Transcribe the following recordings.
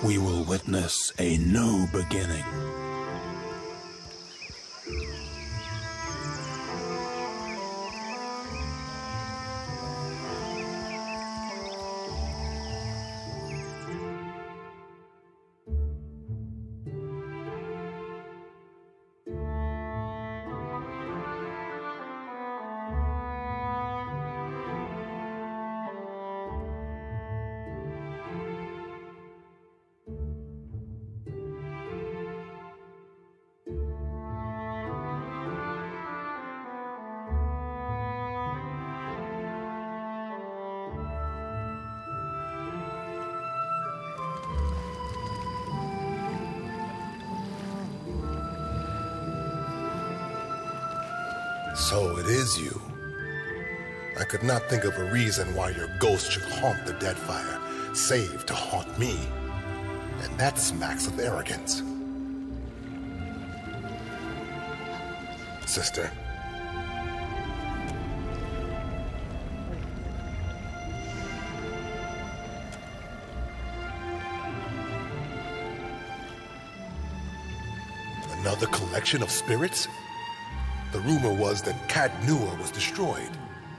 we will witness a new beginning. So it is you. I could not think of a reason why your ghost should haunt the Deadfire, save to haunt me. And that smacks of arrogance. Sister. Another collection of spirits? The rumor was that Cat Nua was destroyed,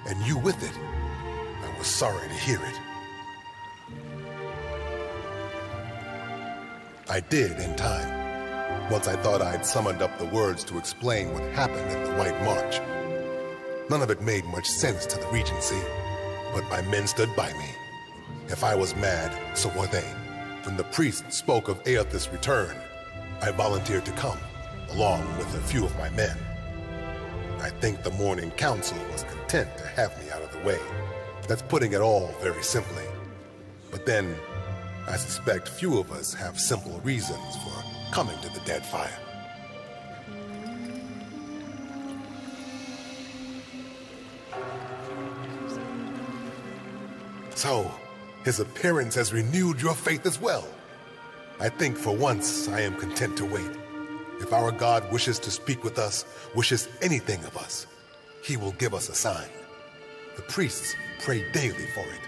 and you with it. I was sorry to hear it. I did in time, once I thought I'd summoned up the words to explain what happened in the White March. None of it made much sense to the Regency, but my men stood by me. If I was mad, so were they. When the priest spoke of Aethys' return, I volunteered to come, along with a few of my men. I think the Morning Council was content to have me out of the way. That's putting it all very simply. But then, I suspect few of us have simple reasons for coming to the Deadfire. So, his appearance has renewed your faith as well. I think for once I am content to wait. If our God wishes to speak with us, wishes anything of us, he will give us a sign. The priests pray daily for it.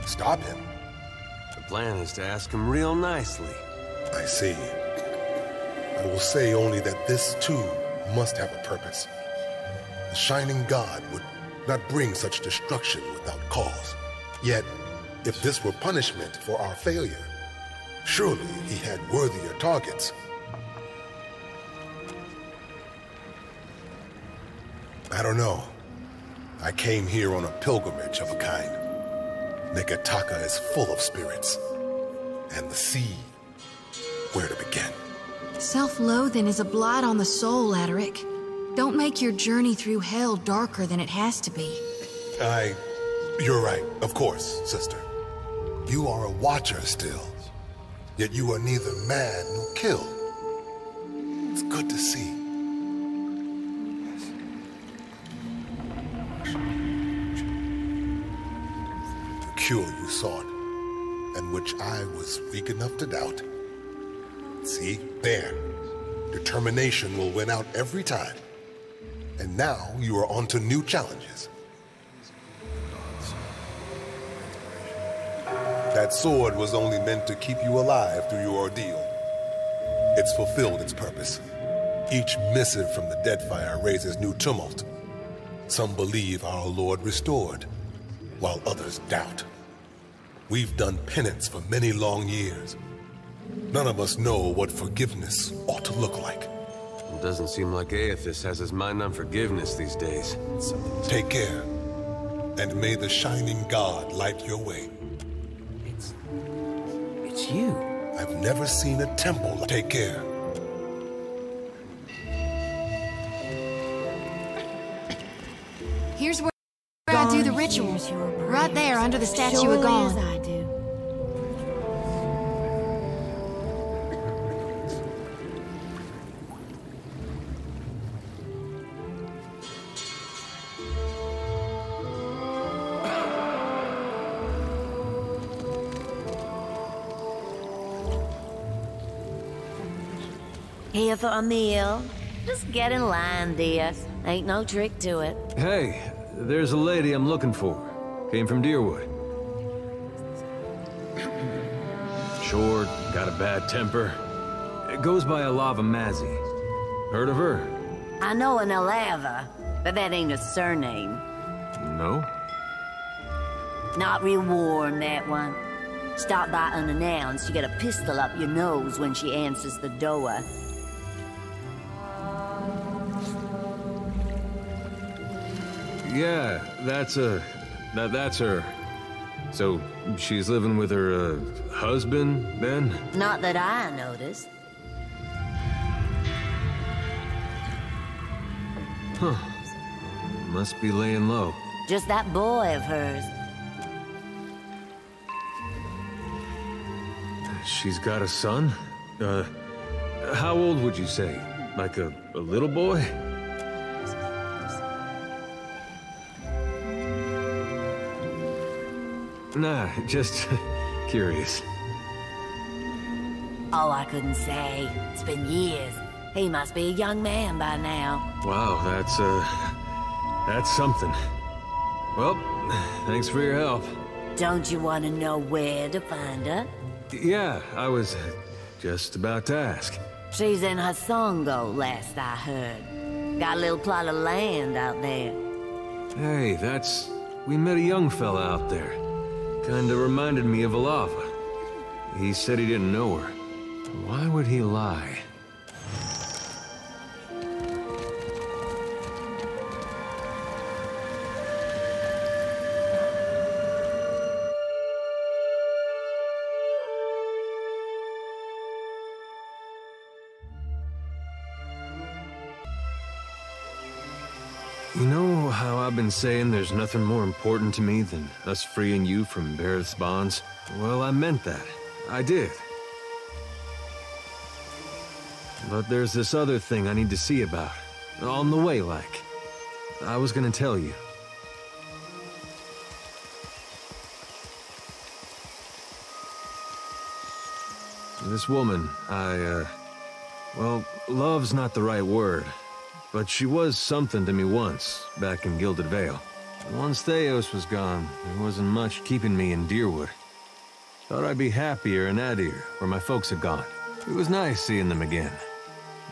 Stop him. The plan is to ask him real nicely. I see. I will say only that this, too, must have a purpose. The Shining God would not bring such destruction without cause. Yet, if this were punishment for our failure, surely he had worthier targets. I don't know. I came here on a pilgrimage of a kind. Neketaka is full of spirits. And the sea, where to begin? Self-loathing is a blight on the soul, Adaric. Don't make your journey through hell darker than it has to be. You're right, of course, sister. You are a watcher still, yet you are neither mad nor killed. It's good to see. The cure you sought, and which I was weak enough to doubt. See, there. Determination will win out every time. And now you are on to new challenges. That sword was only meant to keep you alive through your ordeal. It's fulfilled its purpose. Each missive from the Deadfire raises new tumult. Some believe our Lord restored, while others doubt. We've done penance for many long years. None of us know what forgiveness ought to look like. It doesn't seem like Aethys has his mind on forgiveness these days. Take care, and may the Shining God light your way. It's you. I've never seen a temple like... Take care. Here's where I do the ritual. Right there, under the statue of Gone. I do. Here for a meal? Just get in line, dear. Ain't no trick to it. Hey, there's a lady I'm looking for. Came from Deerwood. Short, got a bad temper. It goes by Alava Mazzy. Heard of her? I know an Alava, but that ain't a surname. No? Not real warm, that one. Stop by unannounced, you get a pistol up your nose when she answers the door. Yeah, that's her. So, she's living with her, husband, then? Not that I noticed. Huh. Must be laying low. Just that boy of hers. She's got a son? How old would you say? Like a little boy? Nah, just curious. Oh, I couldn't say. It's been years. He must be a young man by now. Wow, that's something. Well, thanks for your help. Don't you want to know where to find her? Yeah, I was just about to ask. She's in Hasongo, last I heard. Got a little plot of land out there. Hey, we met a young fella out there. Kinda reminded me of Alava. He said he didn't know her. Why would he lie? You know how I've been saying there's nothing more important to me than us freeing you from Barrett's bonds? Well, I meant that. I did. But there's this other thing I need to see about. On the way, like. I was gonna tell you. This woman, well, love's not the right word. But she was something to me once, back in Gilded Vale. Once Theos was gone, there wasn't much keeping me in Deerwood. Thought I'd be happier in Adir, where my folks had gone. It was nice seeing them again.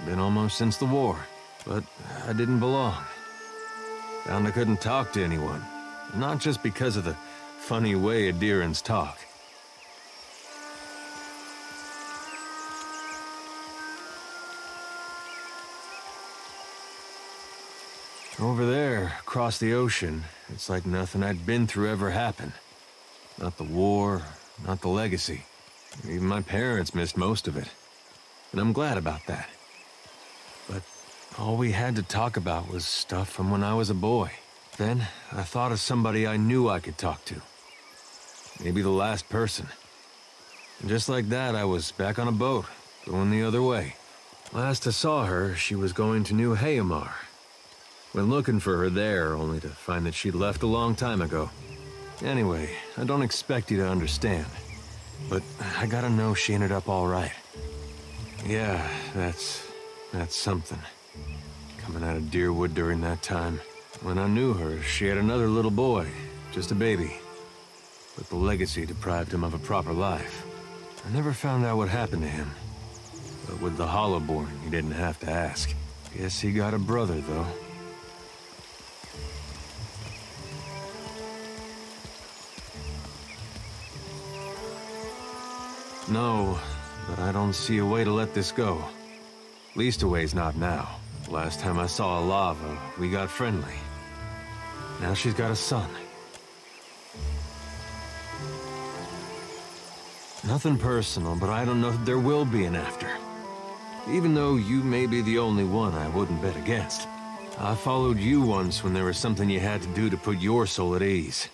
Been almost since the war, but I didn't belong. Found I couldn't talk to anyone, not just because of the funny way Adirans talk. Over there, across the ocean, it's like nothing I'd been through ever happened. Not the war, not the legacy. Even my parents missed most of it. And I'm glad about that. But all we had to talk about was stuff from when I was a boy. Then, I thought of somebody I knew I could talk to. Maybe the last person. And just like that, I was back on a boat, going the other way. Last I saw her, she was going to New Hayamar. Went looking for her there, only to find that she'd left a long time ago. Anyway, I don't expect you to understand. But I gotta know she ended up all right. Yeah, that's something. Coming out of Deerwood during that time. When I knew her, she had another little boy, just a baby. But the legacy deprived him of a proper life. I never found out what happened to him. But with the Hollowborn, he didn't have to ask. Guess he got a brother, though. No, but I don't see a way to let this go. Least a way's not now. Last time I saw Alava, we got friendly. Now she's got a son. Nothing personal, but I don't know if there will be an after. Even though you may be the only one I wouldn't bet against. I followed you once when there was something you had to do to put your soul at ease.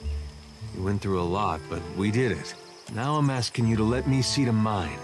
You went through a lot, but we did it. Now I'm asking you to let me see to mine.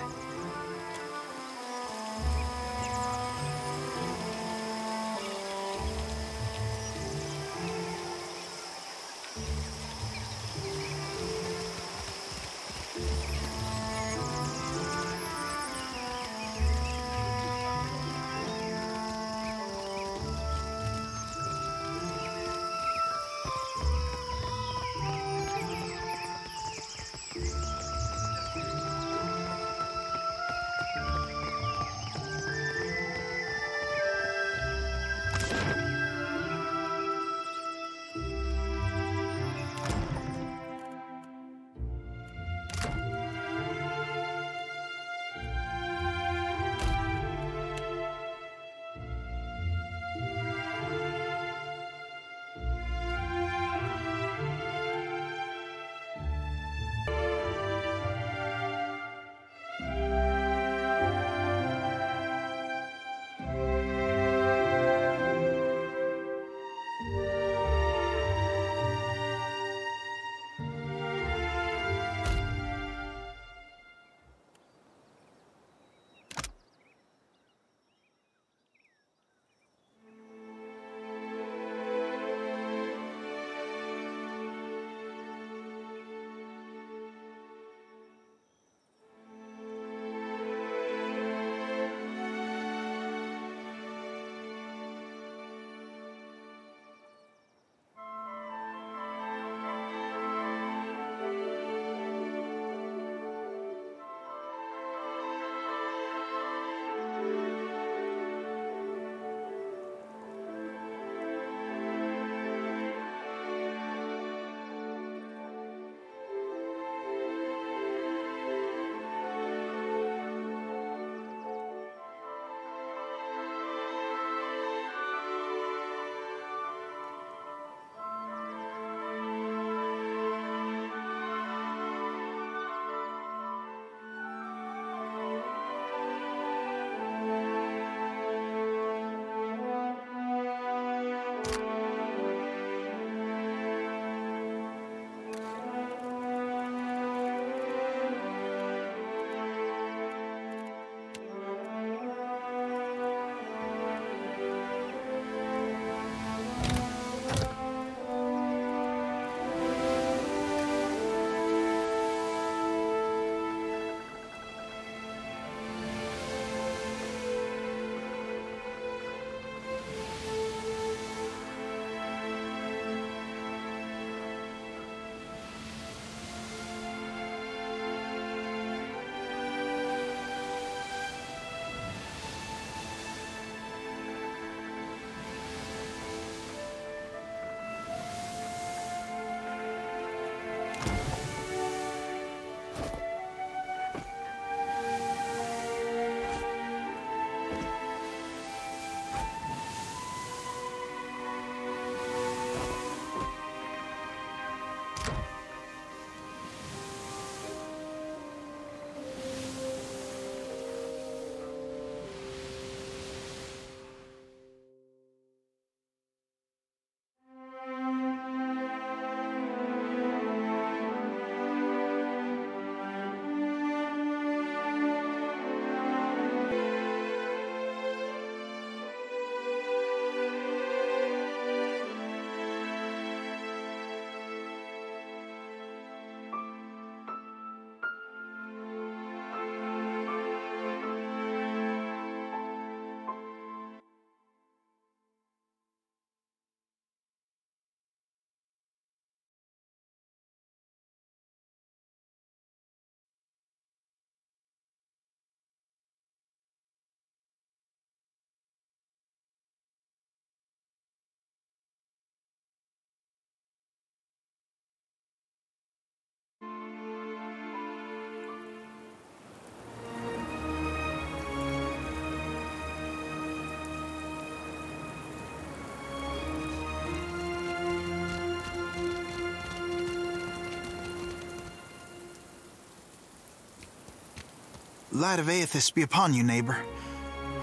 Light of Aethys be upon you, neighbor.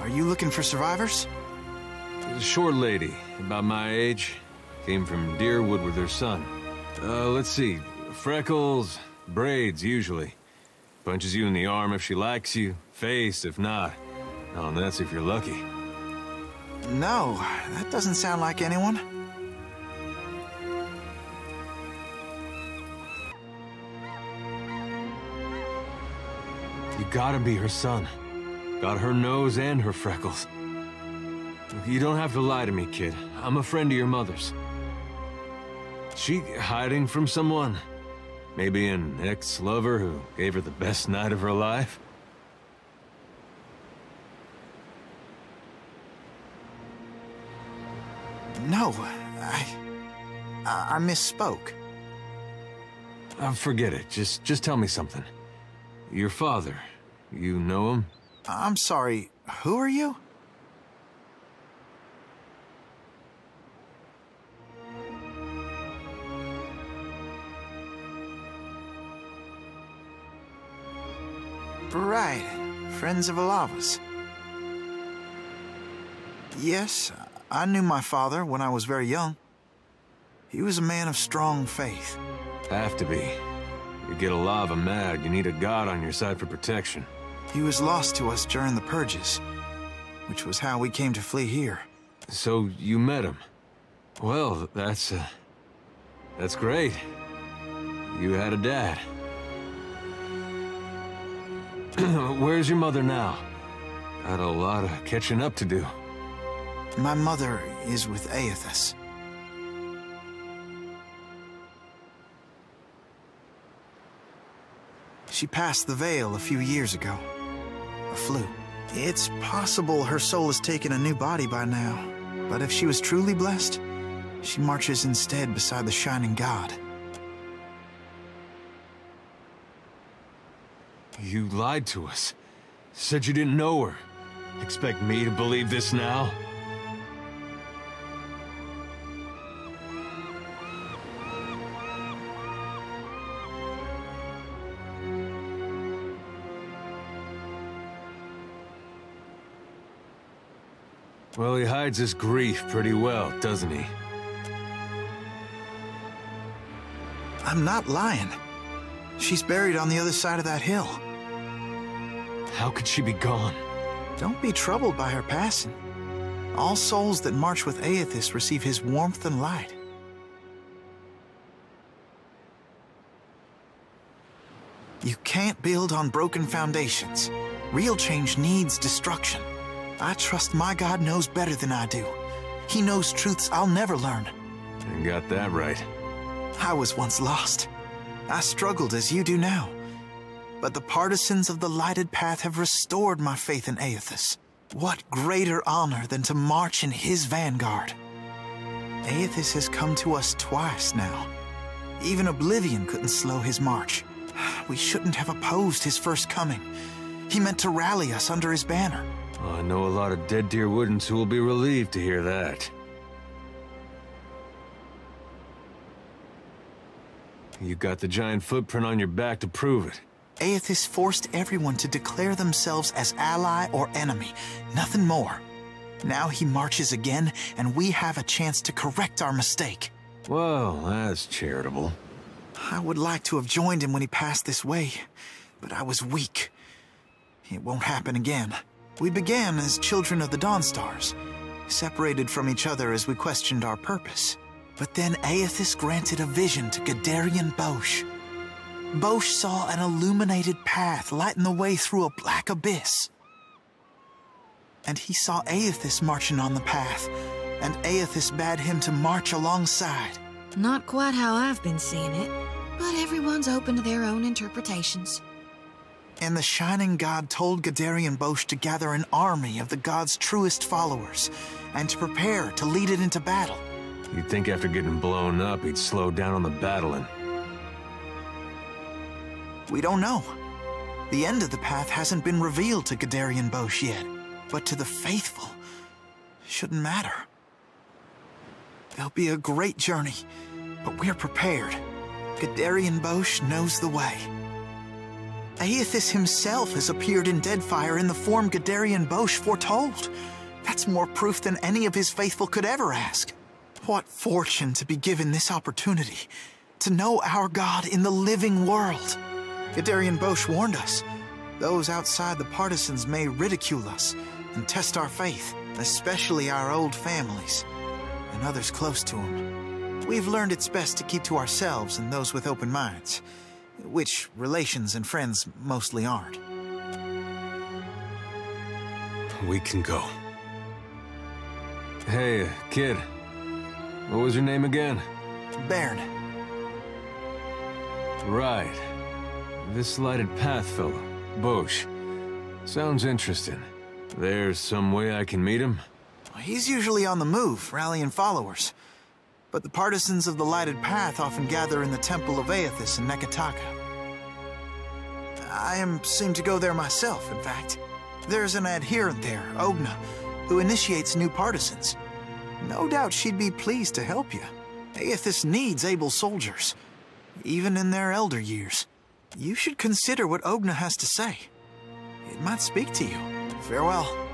Are you looking for survivors? A short lady, about my age. Came from Deerwood with her son. Let's see. Freckles, braids, usually. Punches you in the arm if she likes you, face if not. Oh, and that's if you're lucky. No, that doesn't sound like anyone. You gotta be her son. Got her nose and her freckles. You don't have to lie to me, kid. I'm a friend of your mother's. She hiding from someone? Maybe an ex-lover who gave her the best night of her life? No, I misspoke. Forget it. Just tell me something. Your father, you know him? I'm sorry, who are you? Right, friends of Alava's. Yes, I knew my father when I was very young. He was a man of strong faith. Have to be. You get Alava mad, you need a god on your side for protection. He was lost to us during the purges, which was how we came to flee here. So you met him. Well, that's great. You had a dad. Where's your mother now? Got a lot of catching up to do. My mother is with Aethys. She passed the Veil a few years ago. A flu. It's possible her soul has taken a new body by now, but if she was truly blessed, she marches instead beside the Shining God. You lied to us. Said you didn't know her. Expect me to believe this now? Well, he hides his grief pretty well, doesn't he? I'm not lying. She's buried on the other side of that hill. How could she be gone? Don't be troubled by her passing. All souls that march with Aethys receive his warmth and light. You can't build on broken foundations. Real change needs destruction. I trust my God knows better than I do. He knows truths I'll never learn. You got that right. I was once lost. I struggled as you do now. But the partisans of the lighted path have restored my faith in Aethys. What greater honor than to march in his vanguard? Aethys has come to us twice now. Even Oblivion couldn't slow his march. We shouldn't have opposed his first coming. He meant to rally us under his banner. I know a lot of dead Deerwoodans who will be relieved to hear that. You got the giant footprint on your back to prove it. Aethys forced everyone to declare themselves as ally or enemy, nothing more. Now he marches again, and we have a chance to correct our mistake. Well, that's charitable. I would like to have joined him when he passed this way, but I was weak. It won't happen again. We began as children of the Dawnstars, separated from each other as we questioned our purpose. But then Aethys granted a vision to Gadarian Bosch. Bosch saw an illuminated path lighting the way through a black abyss. And he saw Aethys marching on the path, and Aethys bade him to march alongside. Not quite how I've been seeing it, but everyone's open to their own interpretations. And the Shining God told Gadarian Bosch to gather an army of the God's truest followers, and to prepare to lead it into battle. You'd think after getting blown up, he'd slow down on the battling. We don't know. The end of the path hasn't been revealed to Gadarian Bosch yet, but to the faithful, shouldn't matter. It'll be a great journey, but we're prepared. Gadarian Bosch knows the way. Aethys himself has appeared in Deadfire in the form Gadarian Bosch foretold. That's more proof than any of his faithful could ever ask. What fortune to be given this opportunity, to know our God in the living world. Gadarian Bosch warned us. Those outside the partisans may ridicule us and test our faith, especially our old families and others close to them. We've learned it's best to keep to ourselves and those with open minds, which relations and friends mostly aren't. We can go. Hey, kid. What was your name again? Bearn. Right. This lighted path fellow, Bosch. Sounds interesting. There's some way I can meet him? He's usually on the move, rallying followers. But the partisans of the lighted path often gather in the temple of Aethys in Neketaka. I seem to go there myself, in fact. There's an adherent there, Ogna, who initiates new partisans. No doubt she'd be pleased to help you. Aethys needs able soldiers, even in their elder years. You should consider what Ogna has to say. It might speak to you. Farewell.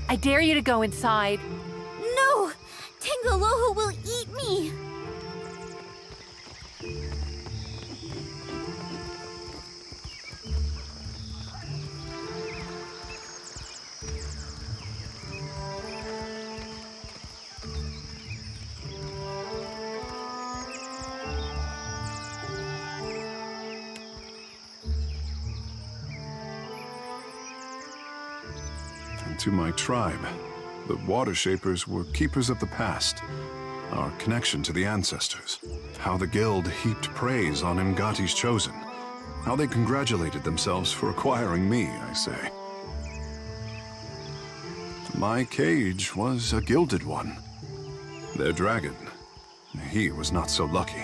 I dare you to go inside. No! Tangaloho will eat me! To my tribe, the Water Shapers were keepers of the past, our connection to the ancestors. How the guild heaped praise on Ngati's chosen. How they congratulated themselves for acquiring me, I say. My cage was a gilded one. Their dragon, he was not so lucky.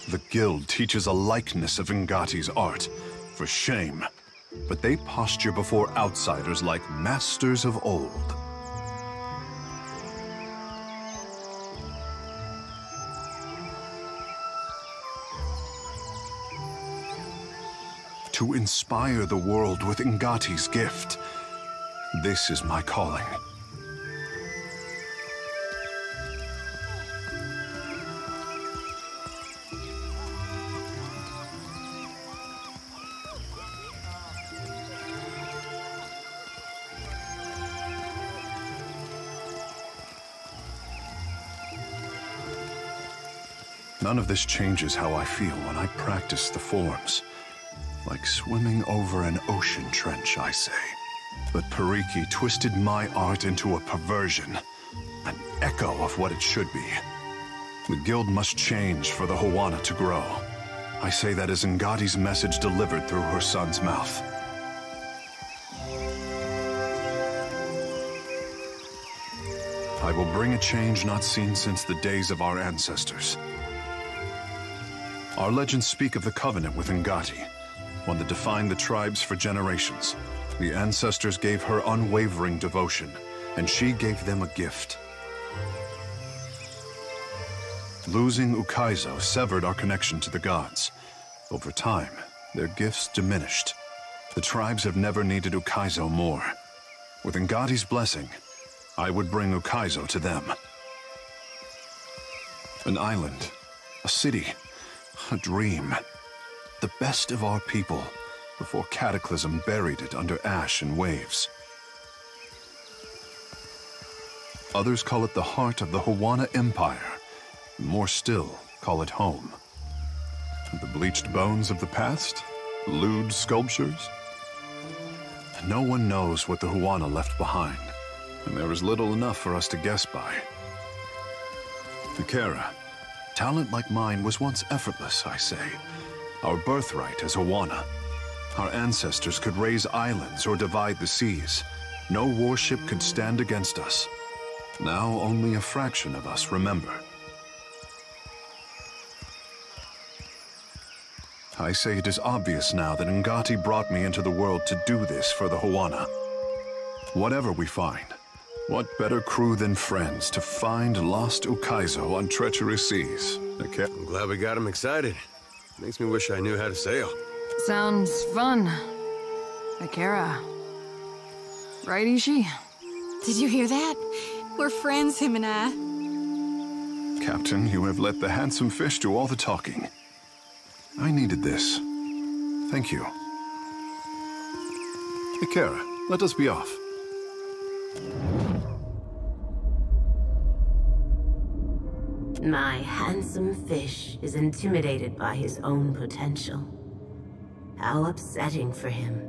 The guild teaches a likeness of Ngati's art, for shame. But they posture before outsiders like masters of old. To inspire the world with Ngati's gift, This is my calling. None of this changes how I feel when I practice the forms. Like swimming over an ocean trench, I say. But Pariki twisted my art into a perversion, an echo of what it should be. The guild must change for the Huana to grow. I say that as Ngati's message delivered through her son's mouth. I will bring a change not seen since the days of our ancestors. Our legends speak of the covenant with Ngati, one that defined the tribes for generations. The ancestors gave her unwavering devotion, and she gave them a gift. Losing Ukaizo severed our connection to the gods. Over time, their gifts diminished. The tribes have never needed Ukaizo more. With Ngati's blessing, I would bring Ukaizo to them. An island, a city, a dream. The best of our people, before Cataclysm buried it under ash and waves. Others call it the heart of the Huana Empire. More still, call it home. The bleached bones of the past? Lewd sculptures? No one knows what the Huana left behind, and there is little enough for us to guess by. Ikera, talent like mine was once effortless, I say. Our birthright as Huana. Our ancestors could raise islands or divide the seas. No warship could stand against us. Now only a fraction of us remember. I say it is obvious now that Ngati brought me into the world to do this for the Huana. Whatever we find, what better crew than friends to find lost Ukaizo on treacherous seas? Okay. I'm glad we got him excited. Makes me wish I knew how to sail. Sounds fun. Ikera. Right, Ishi? Did you hear that? We're friends, him and I. Captain, you have let the handsome fish do all the talking. I needed this. Thank you. Ikera, let us be off. My handsome fish is intimidated by his own potential. How upsetting for him.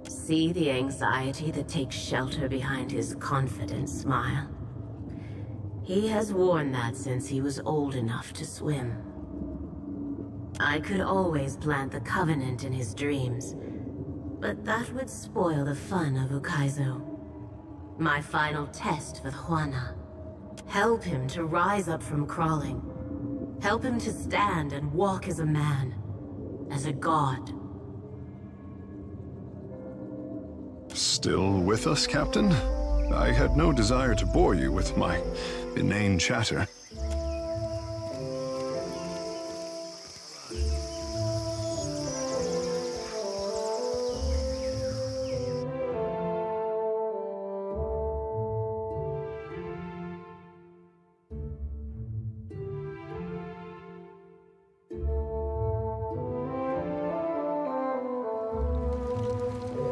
See the anxiety that takes shelter behind his confident smile. He has worn that since he was old enough to swim. I could always plant the Covenant in his dreams, but that would spoil the fun of Ukaizo. My final test for the Huana. Help him to rise up from crawling. Help him to stand and walk as a man, as a god. Still with us, Captain? I had no desire to bore you with my inane chatter.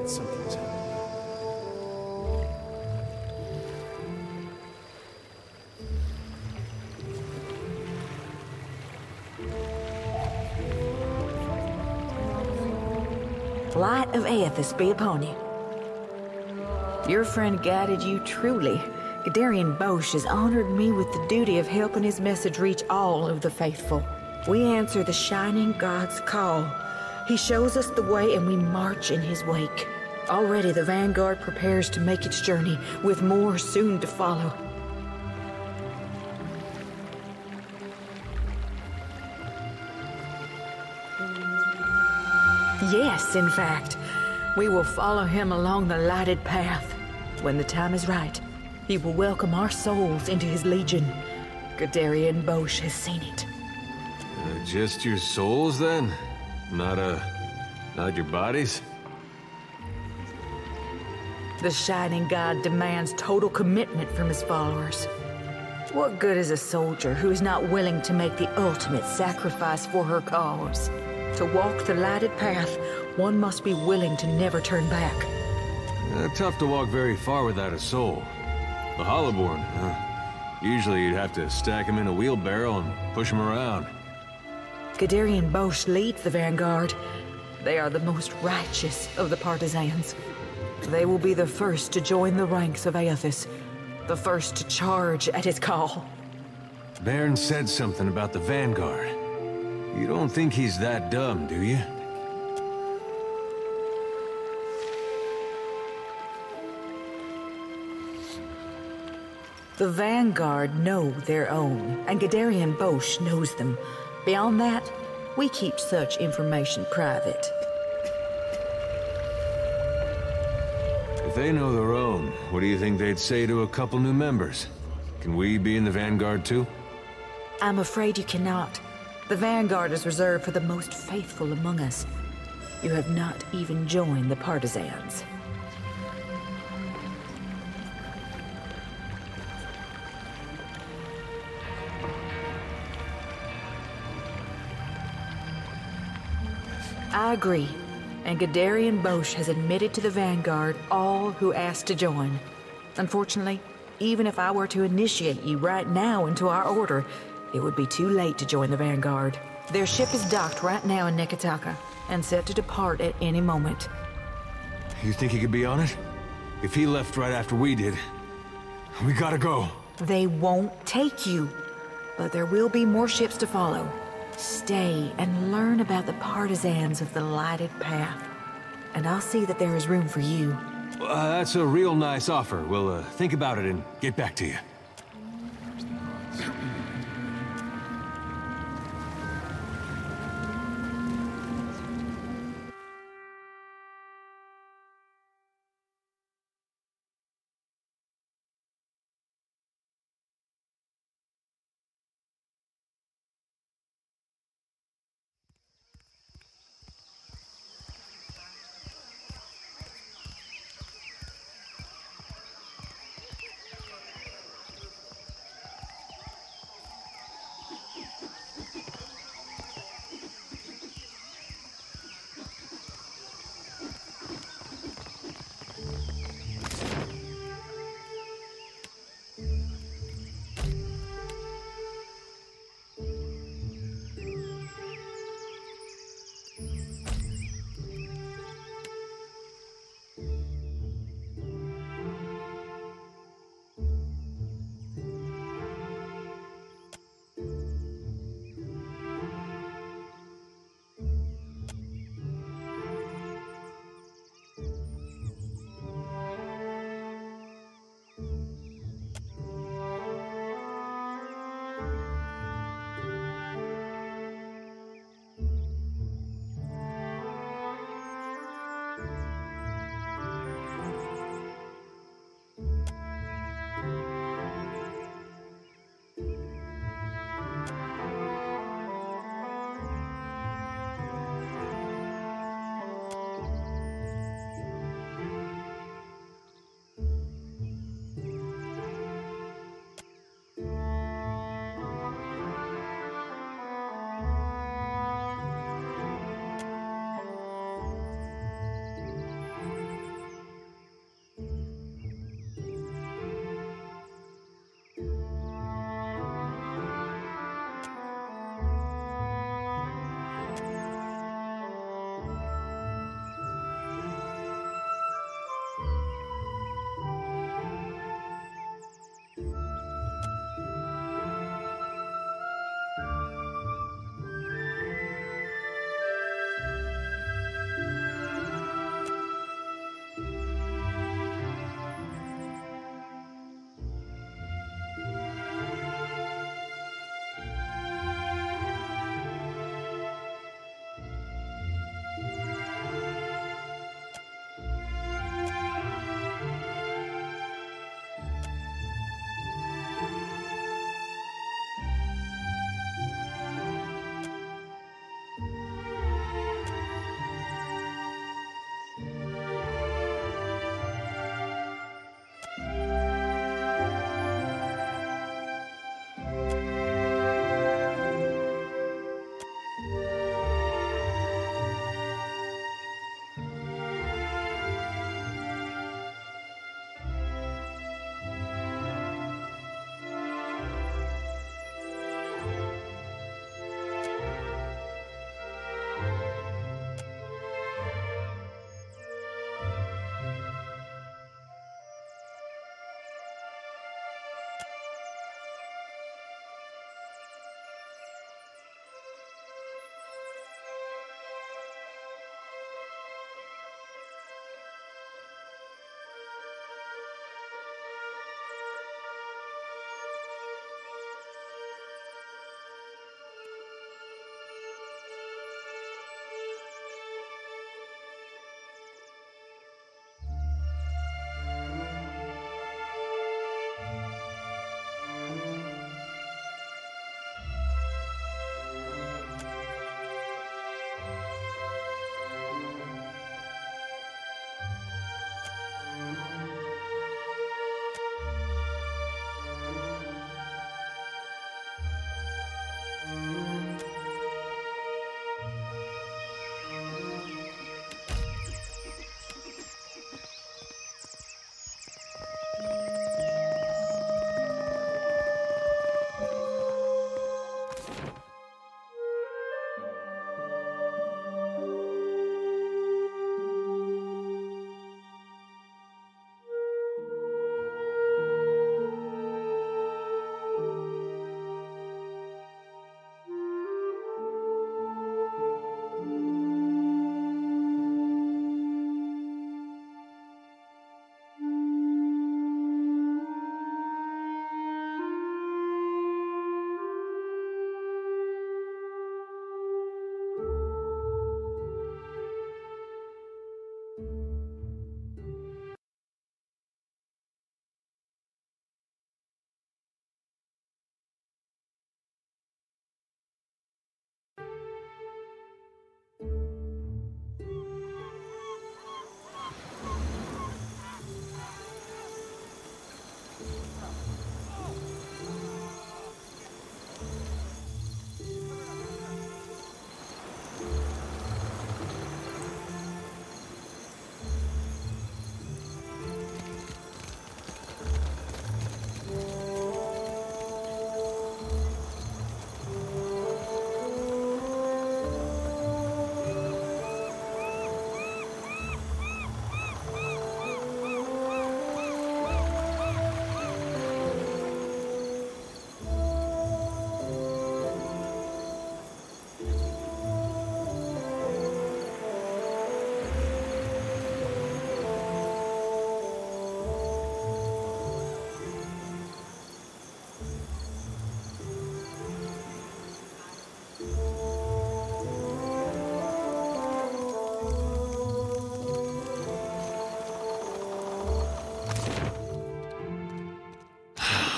Something's happening. Light of Aethys be upon you. Your friend guided you truly. Gadarian Bosch has honored me with the duty of helping his message reach all of the faithful. We answer the Shining God's call. He shows us the way and we march in his wake. Already the vanguard prepares to make its journey, with more soon to follow. Yes, in fact. We will follow him along the lighted path. When the time is right, he will welcome our souls into his legion. Gadarian Bosch has seen it. Just your souls, then? Not your bodies? The Shining God demands total commitment from his followers. What good is a soldier who is not willing to make the ultimate sacrifice for her cause? To walk the lighted path, one must be willing to never turn back. Tough to walk very far without a soul. The Hollowborn, usually you'd have to stack him in a wheelbarrow and push him around. Gadarian Bosch leads the vanguard. They are the most righteous of the partisans. They will be the first to join the ranks of Aethys, the first to charge at his call. Bearn said something about the vanguard. You don't think he's that dumb, do you? The vanguard know their own, and Gadarian Bosch knows them. Beyond that, we keep such information private. If they know their own, what do you think they'd say to a couple new members? Can we be in the vanguard too? I'm afraid you cannot. The vanguard is reserved for the most faithful among us. You have not even joined the partisans. I agree, and Gadarian Bosch has admitted to the vanguard all who asked to join. Unfortunately, even if I were to initiate you right now into our order, it would be too late to join the vanguard. Their ship is docked right now in Neketaka, and set to depart at any moment. You think he could be on it? If he left right after we did, we gotta go. They won't take you, but there will be more ships to follow. Stay and learn about the partisans of the lighted path, and I'll see that there is room for you. That's a real nice offer. We'll think about it and get back to you.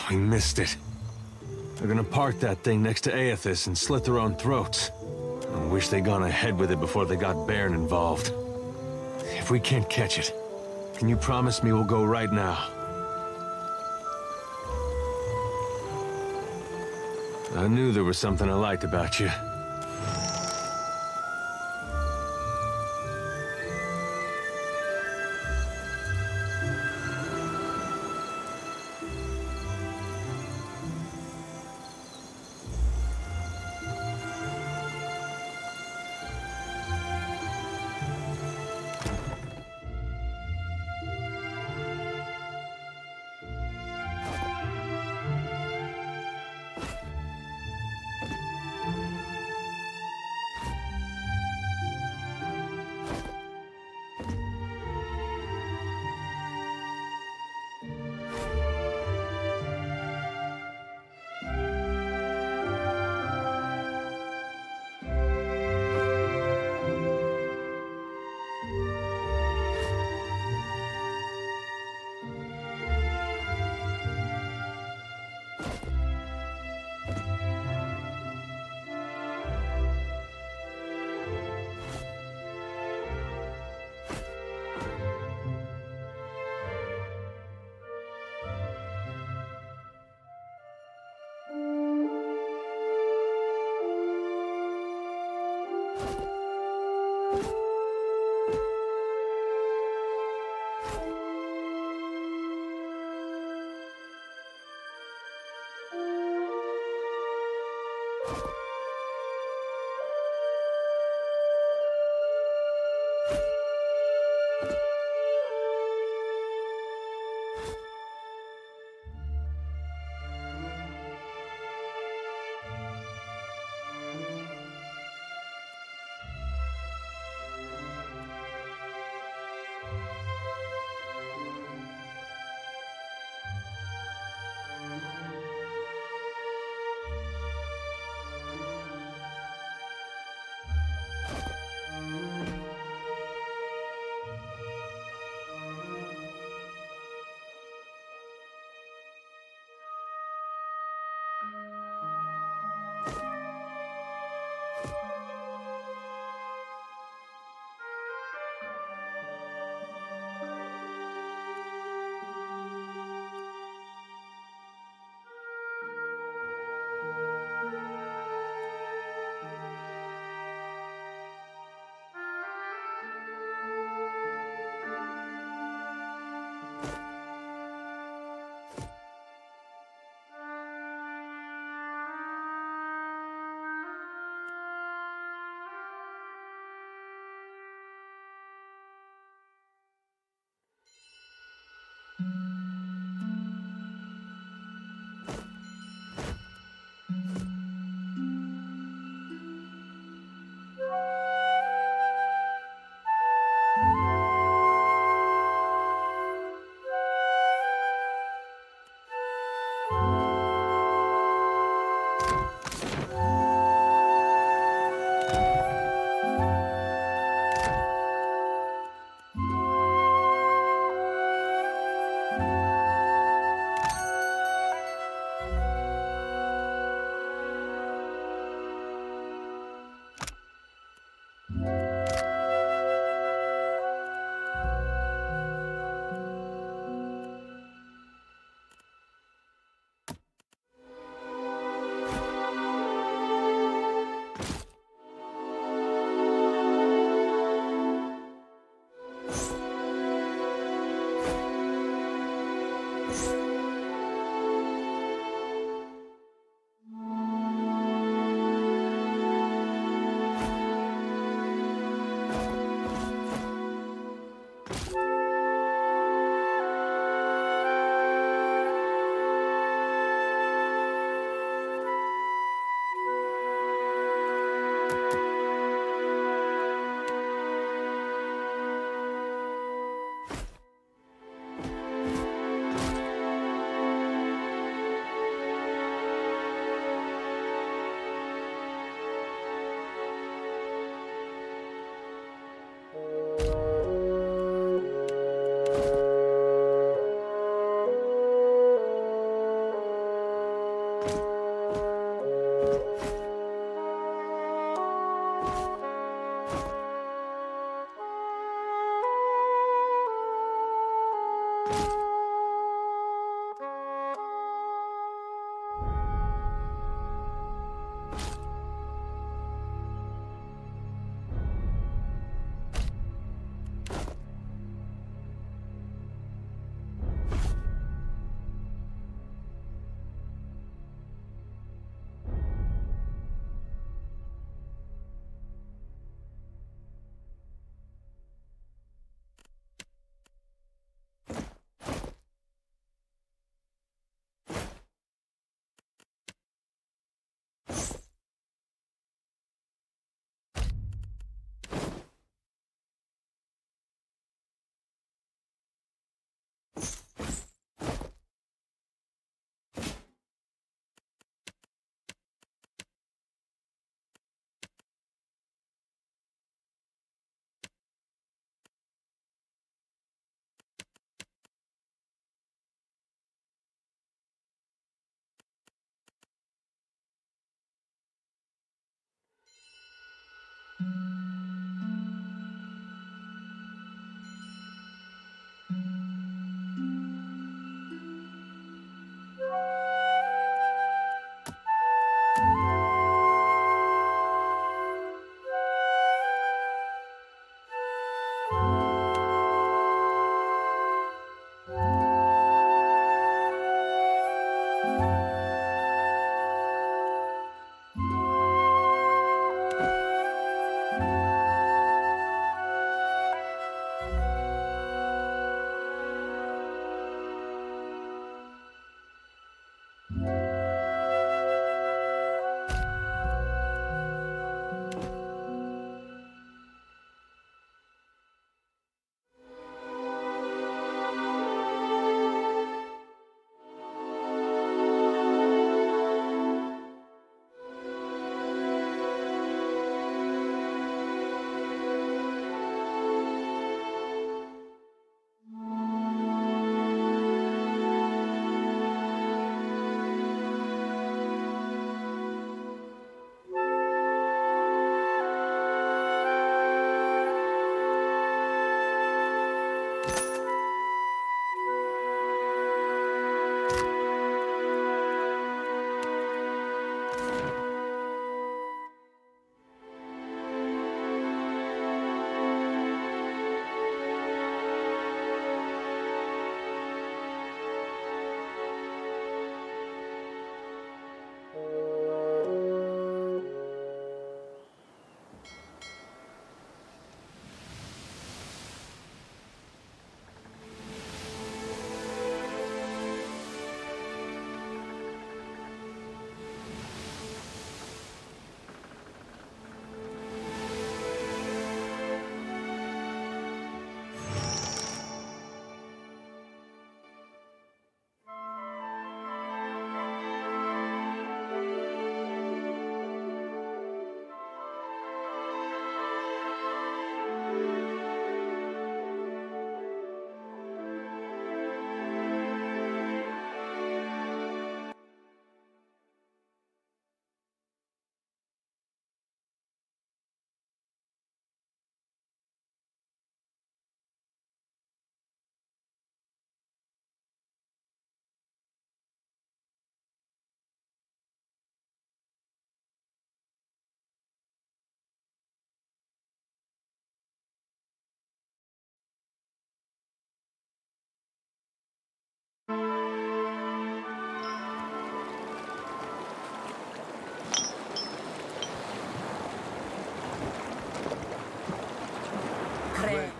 We missed it. They're gonna park that thing next to Aethys and slit their own throats. I wish they'd gone ahead with it before they got Bearn involved. If we can't catch it, can you promise me we'll go right now? I knew there was something I liked about you.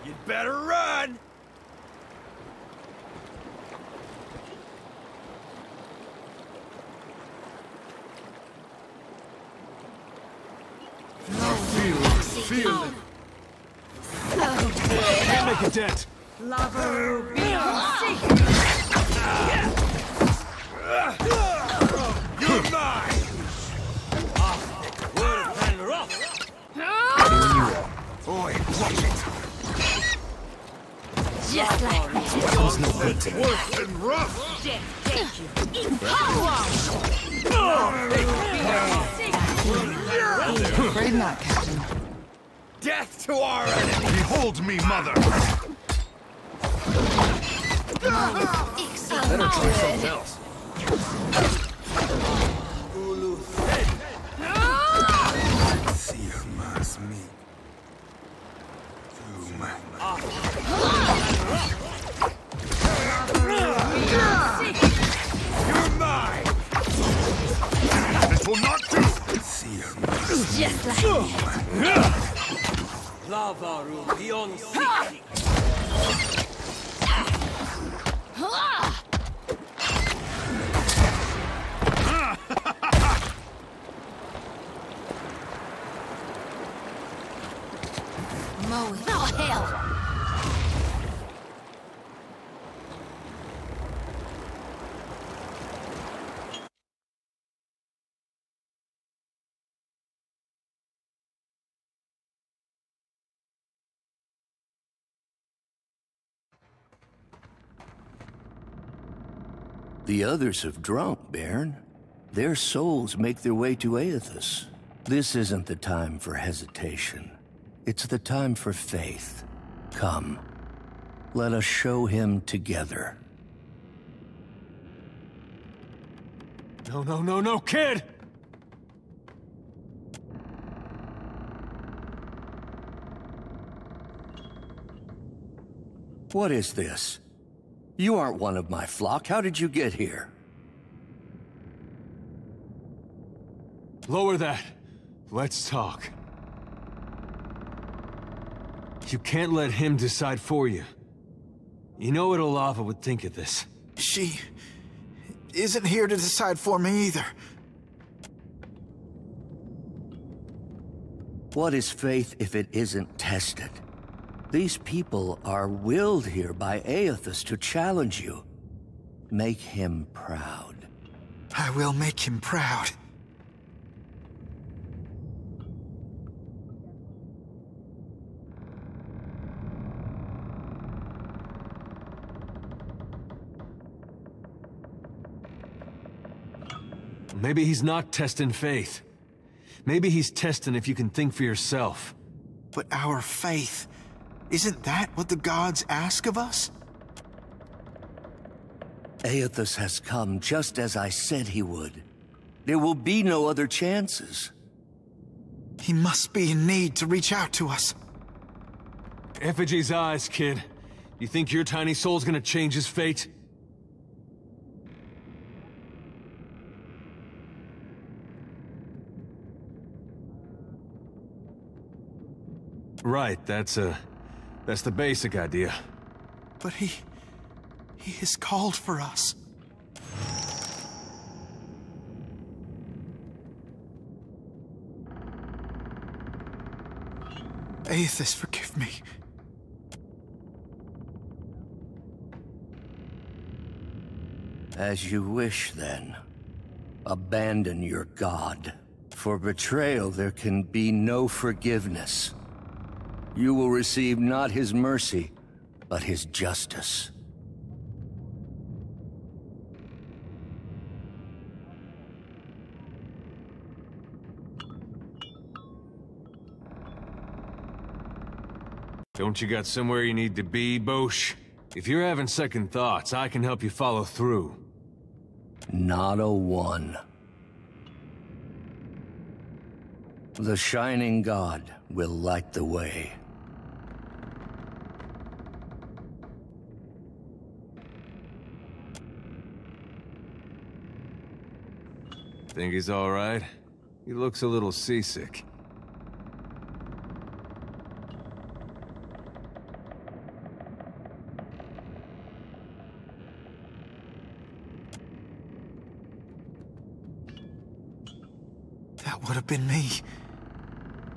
You'd better run! Feel it. Can't make a dent. Lava beyond You're mine! Boy, watch it! Just like that. It's no good to me. Worse than rough! Take you. Power! Afraid not, Captain. Death to our enemy! Behold me, mother! Better try something else. Seer must me. You're mine! This will not do! Seer must Just like that. Lava room beyond Moe, oh hell! The others have drunk, Bearn. Their souls make their way to Aethys. This isn't the time for hesitation. It's the time for faith. Come, let us show him together. No, no, no, no, kid! What is this? You aren't one of my flock. How did you get here? Lower that. Let's talk. You can't let him decide for you. You know what Olava would think of this. She isn't here to decide for me either. What is faith if it isn't tested? These people are willed here by Aethys to challenge you. Make him proud. I will make him proud. Maybe he's not testing faith. Maybe he's testing if you can think for yourself. But our faith, isn't that what the gods ask of us? Aethys has come just as I said he would. There will be no other chances. He must be in need to reach out to us. Effigy's eyes, kid. You think your tiny soul's gonna change his fate? Right, that's the basic idea. But he has called for us. Aethys, forgive me. As you wish, then. Abandon your god. For betrayal, there can be no forgiveness. You will receive not his mercy, but his justice. Don't you got somewhere you need to be, Bosch? If you're having second thoughts, I can help you follow through. Not a one. The Shining God will light the way. Think he's all right? He looks a little seasick. That would have been me.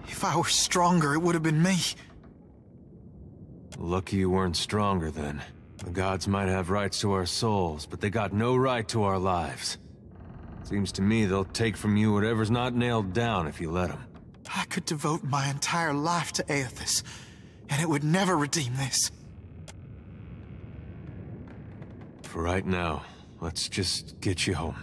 If I were stronger, it would have been me. Lucky you weren't stronger then. The gods might have rights to our souls, but they got no right to our lives. Seems to me they'll take from you whatever's not nailed down if you let them. I could devote my entire life to Aethys, and it would never redeem this. For right now, let's just get you home.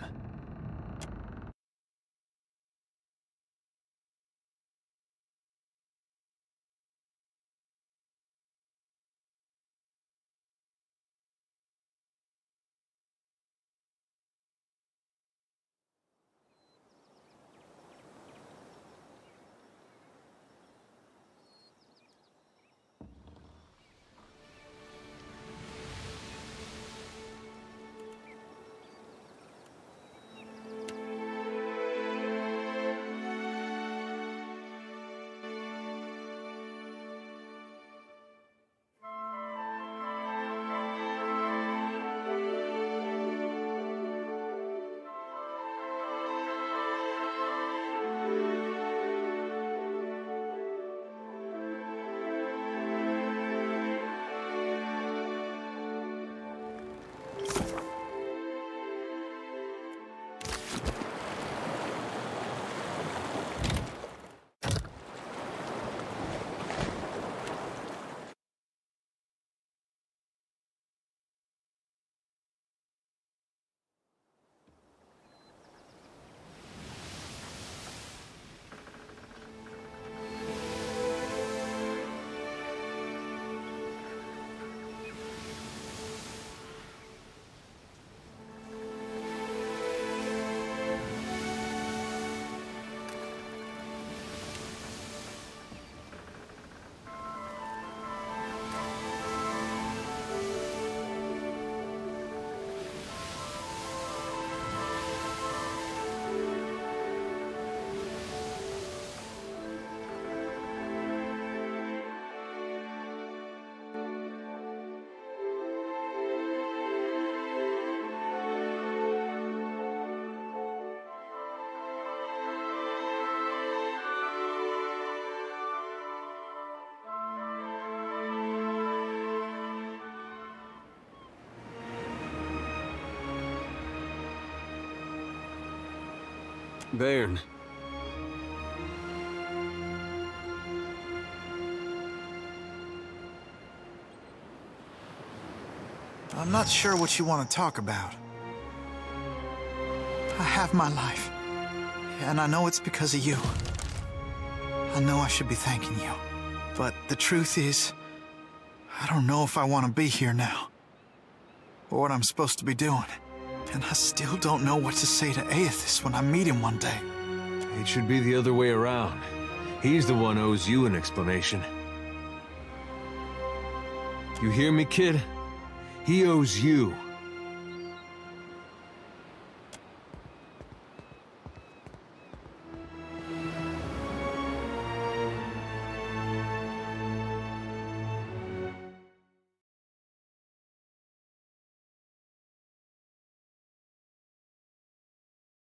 Bearn. I'm not sure what you want to talk about. I have my life, and I know it's because of you. I know I should be thanking you, but the truth is, I don't know if I want to be here now, or what I'm supposed to be doing. And I still don't know what to say to Aethys when I meet him one day. It should be the other way around. He's the one who owes you an explanation. You hear me, kid? He owes you